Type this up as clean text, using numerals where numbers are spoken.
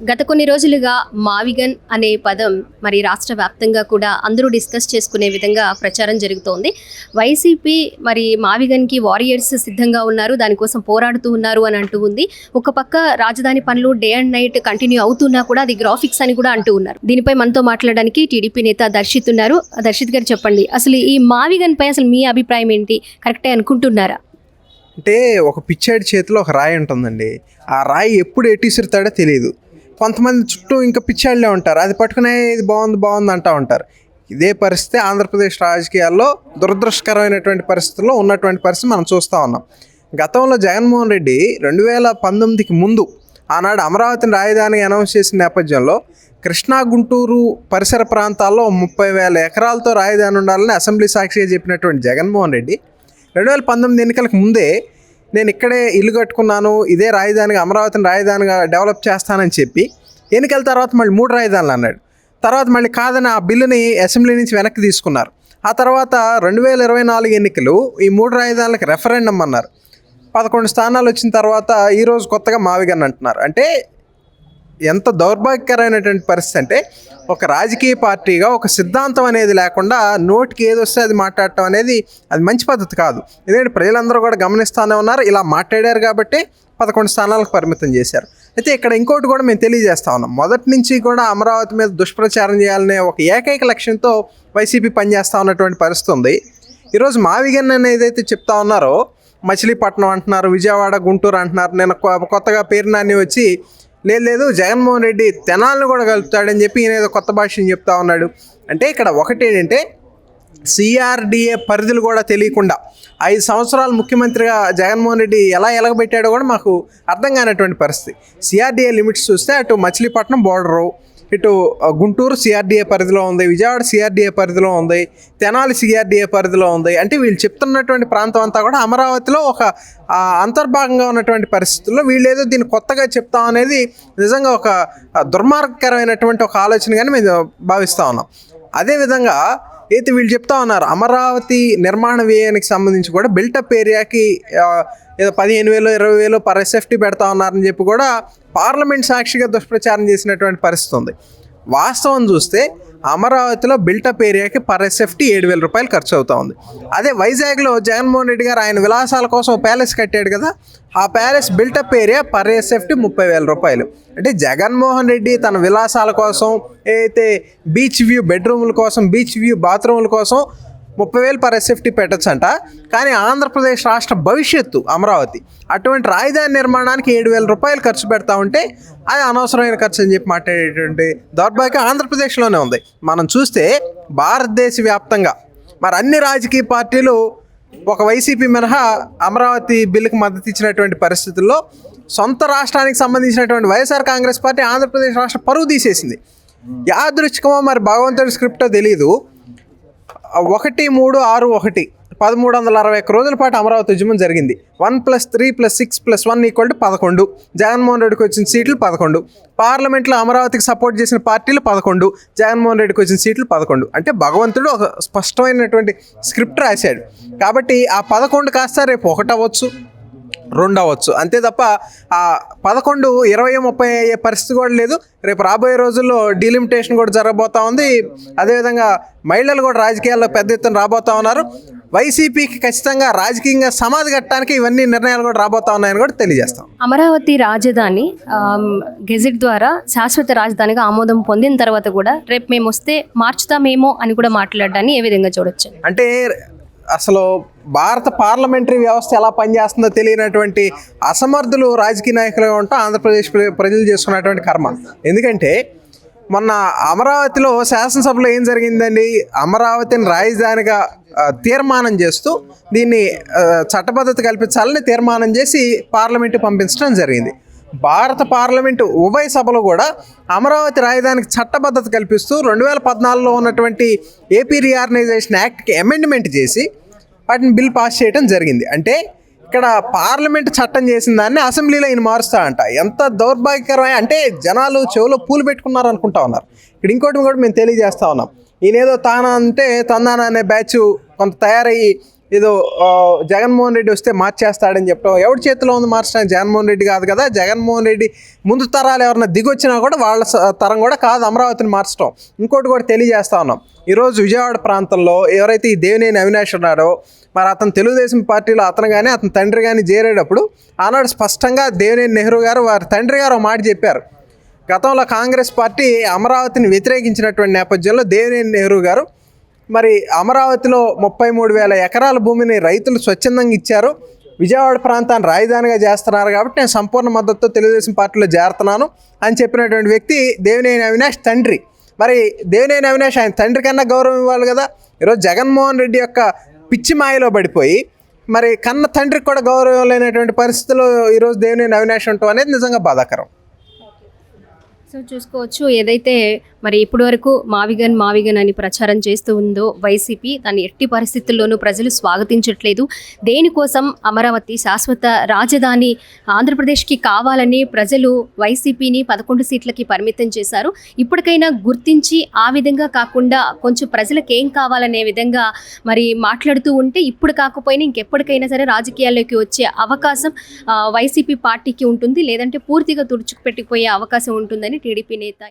గత కొన్ని రోజులుగా మావిగన్ అనే పదం మరి రాష్ట్ర వ్యాప్తంగా కూడా అందరూ డిస్కస్ చేసుకునే విధంగా ప్రచారం జరుగుతోంది. వైసీపీ మరి మావిగన్కి వారియర్స్ సిద్ధంగా ఉన్నారు, దానికోసం పోరాడుతూ ఉన్నారు అని అంటూ ఉంది. ఒక పక్క రాజధాని పనులు డే అండ్ నైట్ కంటిన్యూ అవుతున్నా కూడా అది గ్రాఫిక్స్ అని కూడా అంటూ ఉన్నారు. దీనిపై మనతో మాట్లాడడానికి టీడీపీ నేత దర్శిత్ ఉన్నారు. దర్శిత్ గారు చెప్పండి, అసలు ఈ మావిగన్ పై అసలు మీ అభిప్రాయం ఏంటి? కరెక్టే అనుకుంటున్నారా? అంటే ఒక పిచ్చాడి చేతిలో ఒక రాయి ఉంటుందండి. ఆ రాయి ఎప్పుడు ఎట్టిసిరుతాడో తెలియదు. కొంతమంది చుట్టూ ఇంకా పిచ్చాళ్ళే ఉంటారు, అది పట్టుకునే ఇది బాగుంది అంటూ ఉంటారు. ఇదే పరిస్థితి ఆంధ్రప్రదేశ్ రాజకీయాల్లో దురదృష్టకరమైనటువంటి పరిస్థితుల్లో ఉన్నటువంటి పరిస్థితి మనం చూస్తూ ఉన్నాం. గతంలో జగన్మోహన్ రెడ్డి 2019కి ముందు ఆనాడు అమరావతిని రాజధాని అనౌన్స్ చేసిన నేపథ్యంలో కృష్ణా గుంటూరు పరిసర ప్రాంతాల్లో 30,000 ఎకరాలతో రాజధాని ఉండాలని అసెంబ్లీ సాక్షిగా చెప్పినటువంటి జగన్మోహన్ రెడ్డి 2019 ఎన్నికలకు ముందే నేను ఇక్కడే ఇల్లు కట్టుకున్నాను, ఇదే రాజధానిగా అమరావతిని రాజధానిగా డెవలప్ చేస్తానని చెప్పి ఎన్నికల తర్వాత మళ్ళీ 3 రాజధానులు అన్నాడు. తర్వాత మళ్ళీ కాదని ఆ బిల్లుని అసెంబ్లీ నుంచి వెనక్కి తీసుకున్నారు. ఆ తర్వాత 2024 ఎన్నికలు ఈ 3 రాజధానులకు రెఫరెండం అన్నారు. 11 స్థానాలు వచ్చిన తర్వాత ఈరోజు కొత్తగా మావిగన్ అంటున్నారు. అంటే ఎంత దౌర్భాగ్యకరమైనటువంటి పరిస్థితి అంటే, ఒక రాజకీయ పార్టీగా ఒక సిద్ధాంతం అనేది లేకుండా నోటికి ఏది వస్తే అది మాట్లాడటం అనేది అది మంచి పద్ధతి కాదు. ఎందుకంటే ప్రజలందరూ కూడా గమనిస్తూనే ఉన్నారు, ఇలా మాట్లాడారు కాబట్టి 11 స్థానాలకు పరిమితం చేశారు. అయితే ఇక్కడ ఇంకోటి కూడా మేము తెలియజేస్తా ఉన్నాం. మొదటి నుంచి కూడా అమరావతి మీద దుష్ప్రచారం చేయాలనే ఒక ఏకైక లక్ష్యంతో వైసీపీ పనిచేస్తూ ఉన్నటువంటి పరిస్థితి ఉంది. ఈరోజు మావిగన్ అనేది ఏదైతే చెప్తా ఉన్నారో, మచిలీపట్నం అంటున్నారు, విజయవాడ గుంటూరు అంటున్నారు. నేను కొత్తగా పేరు నాని వచ్చి లేదు జగన్మోహన్ రెడ్డి తెనాలను కూడా కలుపుతాడని చెప్పి ఈయన ఏదో కొత్త భాషని చెప్తా ఉన్నాడు. అంటే ఇక్కడ ఒకటి ఏంటంటే, సిఆర్డిఏ పరిధులు కూడా తెలియకుండా 5 సంవత్సరాలు ముఖ్యమంత్రిగా జగన్మోహన్ రెడ్డి ఎలా ఎలగబెట్టాడో కూడా మాకు అర్థం కానటువంటి పరిస్థితి. సిఆర్డిఏ లిమిట్స్ చూస్తే అటు మచిలీపట్నం బోర్డరు, ఇటు గుంటూరు సిఆర్డిఏ పరిధిలో ఉంది, విజయవాడ సిఆర్డిఏ పరిధిలో ఉంది, తెనాలి సిఆర్డిఏ పరిధిలో ఉంది. అంటే వీళ్ళు చెప్తున్నటువంటి ప్రాంతం అంతా కూడా అమరావతిలో ఒక అంతర్భాగంగా ఉన్నటువంటి పరిస్థితుల్లో వీళ్ళు ఏదో దీన్ని కొత్తగా చెప్తాం అనేది నిజంగా ఒక దుర్మార్గకరమైనటువంటి ఒక ఆలోచనగానే మేము భావిస్తూ ఉన్నాం. అదేవిధంగా అయితే వీళ్ళు చెప్తా ఉన్నారు, అమరావతి నిర్మాణ వ్యయానికి సంబంధించి కూడా బిల్టప్ ఏరియాకి ఏదో 15,000 20,000 పర్ ఎస్ఎఫ్టీ పెడతా ఉన్నారని చెప్పి కూడా పార్లమెంట్ సాక్షిగా దుష్ప్రచారం చేసినటువంటి పరిస్థితి ఉంది. వాస్తవం చూస్తే అమరావతిలో బిల్టప్ ఏరియాకి పర్ ఎస్ఎఫ్టీ 7,000 రూపాయలు ఖర్చు అవుతా ఉంది. అదే వైజాగ్లో జగన్మోహన్ రెడ్డి గారు ఆయన విలాసాల కోసం ప్యాలెస్ కట్టాడు కదా, ఆ palace built-up area per SFT 30,000 రూపాయలు. అంటే జగన్మోహన్ రెడ్డి తన విలాసాల కోసం, ఏదైతే బీచ్ వ్యూ బెడ్రూముల కోసం, బీచ్ వ్యూ బాత్రూముల కోసం 30,000 పర్ ఎస్ఎఫ్టీ పెట్టచ్చంట. కానీ ఆంధ్రప్రదేశ్ రాష్ట్ర భవిష్యత్తు అమరావతి, అటువంటి రాజధాని నిర్మాణానికి 7,000 రూపాయలు ఖర్చు పెడతా ఉంటే అది అనవసరమైన ఖర్చు అని చెప్పి మాట్లాడేటువంటి దౌర్భాగ్యం ఆంధ్రప్రదేశ్లోనే ఉంది. మనం చూస్తే భారతదేశ వ్యాప్తంగా మరి అన్ని రాజకీయ పార్టీలు ఒక వైసీపీ మినహా అమరావతి బిల్లుకి మద్దతు ఇచ్చినటువంటి పరిస్థితుల్లో సొంత రాష్ట్రానికి సంబంధించినటువంటి వైఎస్ఆర్ కాంగ్రెస్ పార్టీ ఆంధ్రప్రదేశ్ రాష్ట్ర పరువు తీసేసింది. యాదృచ్ఛికమో మరి భగవంతుడి స్క్రిప్టో తెలీదు, 1-3-6-1 1361 రోజుల పాటు అమరావతి ఉద్యమం జరిగింది. 1+3+6+1 = 11. జగన్మోహన్ రెడ్డికి వచ్చిన సీట్లు 11. పార్లమెంట్లో అమరావతికి సపోర్ట్ చేసిన పార్టీలు 11, జగన్మోహన్ రెడ్డికి వచ్చిన సీట్లు 11. అంటే భగవంతుడు ఒక స్పష్టమైనటువంటి స్క్రిప్ట్ రాశాడు. కాబట్టి ఆ 11 కాస్త రేపు 1 అవ్వచ్చు, 2 అవ్వచ్చు, అంతే తప్ప ఆ 11 20 30 అయ్యే పరిస్థితి కూడా లేదు. రేపు రాబోయే రోజుల్లో డీలిమిటేషన్ కూడా జరగబోతా ఉంది. అదేవిధంగా మహిళలు కూడా రాజకీయాల్లో పెద్ద ఎత్తున రాబోతా ఉన్నారు. వైసీపీకి ఖచ్చితంగా రాజకీయంగా సమాధి కట్టడానికి ఇవన్నీ నిర్ణయాలు కూడా రాబోతా ఉన్నాయని కూడా తెలియజేస్తాం. అమరావతి రాజధాని గెజిట్ ద్వారా శాశ్వత రాజధానిగా ఆమోదం పొందిన తర్వాత కూడా రేపు మేము వస్తే మార్చుతామేమో అని కూడా మాట్లాడడాన్ని ఏ విధంగా చూడొచ్చు? అంటే అసలు భారత పార్లమెంటరీ వ్యవస్థ ఎలా పనిచేస్తుందో తెలియనటువంటి అసమర్థులు రాజకీయ నాయకులుగా ఉంటా ఆంధ్రప్రదేశ్ ప్రజలు చేసుకున్నటువంటి కర్మ. ఎందుకంటే మొన్న అమరావతిలో శాసనసభలో ఏం జరిగిందండి, అమరావతిని రాజధానిగా తీర్మానం చేస్తూ దీన్ని చట్టబద్ధత కల్పించాలని తీర్మానం చేసి పార్లమెంటు పంపించడం జరిగింది. భారత పార్లమెంటు ఉభయ సభలు కూడా అమరావతి రాజధానికి చట్టబద్ధత కల్పిస్తూ 2014లో ఉన్నటువంటి ఏపీ రీఆర్గనైజేషన్ యాక్ట్కి అమెండ్మెంట్ చేసి వాటిని బిల్ పాస్ చేయడం జరిగింది. అంటే ఇక్కడ పార్లమెంట్ చట్టం చేసిన దాన్ని అసెంబ్లీలో ఈయన మారుస్తాడంట. ఎంత దౌర్భాగ్యకరమైన, అంటే జనాలు చెవులో పూలు పెట్టుకున్నారు అనుకుంటా ఉన్నారు. ఇక్కడ ఇంకోటి కూడా మేము తెలియజేస్తా ఉన్నాం, ఈయనేదో తానా అంటే తందానా అనే బ్యాచ్ కొంత తయారయ్యి ఏదో జగన్మోహన్ రెడ్డి వస్తే మార్చేస్తాడని చెప్పడం ఎవరి చేతిలో ఉంది మార్చడానికి? జగన్మోహన్ రెడ్డి కాదు కదా. జగన్మోహన్ రెడ్డి ముందు తరాలు ఎవరన్నా దిగొచ్చినా కూడా వాళ్ళ తరం కూడా కాదు అమరావతిని మార్చడం. ఇంకోటి కూడా తెలియజేస్తా ఉన్నాం, ఈరోజు విజయవాడ ప్రాంతంలో ఎవరైతే ఈ దేవినేని అవినాష్ ఉన్నారో, మరి అతను తెలుగుదేశం పార్టీలో అతను కానీ అతని తండ్రి కానీ చేరేటప్పుడు ఆనాడు స్పష్టంగా దేవినేని నెహ్రూ గారు వారి తండ్రి గారు ఒక మాట చెప్పారు. గతంలో కాంగ్రెస్ పార్టీ అమరావతిని వ్యతిరేకించినటువంటి నేపథ్యంలో దేవినేని నెహ్రూ గారు మరి అమరావతిలో 33,000 ఎకరాల భూమిని రైతులు స్వచ్ఛందంగా ఇచ్చారు, విజయవాడ ప్రాంతాన్ని రాజధానిగా చేస్తున్నారు కాబట్టి నేను సంపూర్ణ మద్దతుతో తెలుగుదేశం పార్టీలో చేరుతున్నాను అని చెప్పినటువంటి వ్యక్తి దేవినేని అవినాష్ తండ్రి. మరి దేవినేని అవినాష్ ఆయన తండ్రి కన్నా గౌరవం ఇవ్వాలి కదా. ఈరోజు జగన్మోహన్ రెడ్డి యొక్క పిచ్చి మాయలో పడిపోయి మరి కన్న తండ్రికి కూడా గౌరవం లేనటువంటి పరిస్థితుల్లో ఈరోజు దేవినేని అవినాష్ ఉండటం అనేది నిజంగా బాధాకరం. సో చూసుకోవచ్చు, ఏదైతే మరి ఇప్పటి వరకు మావిగన్ అని ప్రచారం చేస్తూ ఉందో వైసీపీ, దాన్ని ఎట్టి పరిస్థితుల్లోనూ ప్రజలు స్వాగతించట్లేదు. దేనికోసం అమరావతి శాశ్వత రాజధాని ఆంధ్రప్రదేశ్కి కావాలని ప్రజలు వైసీపీని 11 సీట్లకి పరిమితం చేశారు. ఇప్పటికైనా గుర్తించి ఆ విధంగా కాకుండా కొంచెం ప్రజలకు ఏం కావాలనే విధంగా మరి మాట్లాడుతూ ఉంటే ఇప్పుడు కాకపోయినా ఇంకెప్పటికైనా సరే రాజకీయాల్లోకి వచ్చే అవకాశం వైసీపీ పార్టీకి ఉంటుంది, లేదంటే పూర్తిగా తుడుచుకుపెట్టిపోయే అవకాశం ఉంటుందని టీడీపీ నేత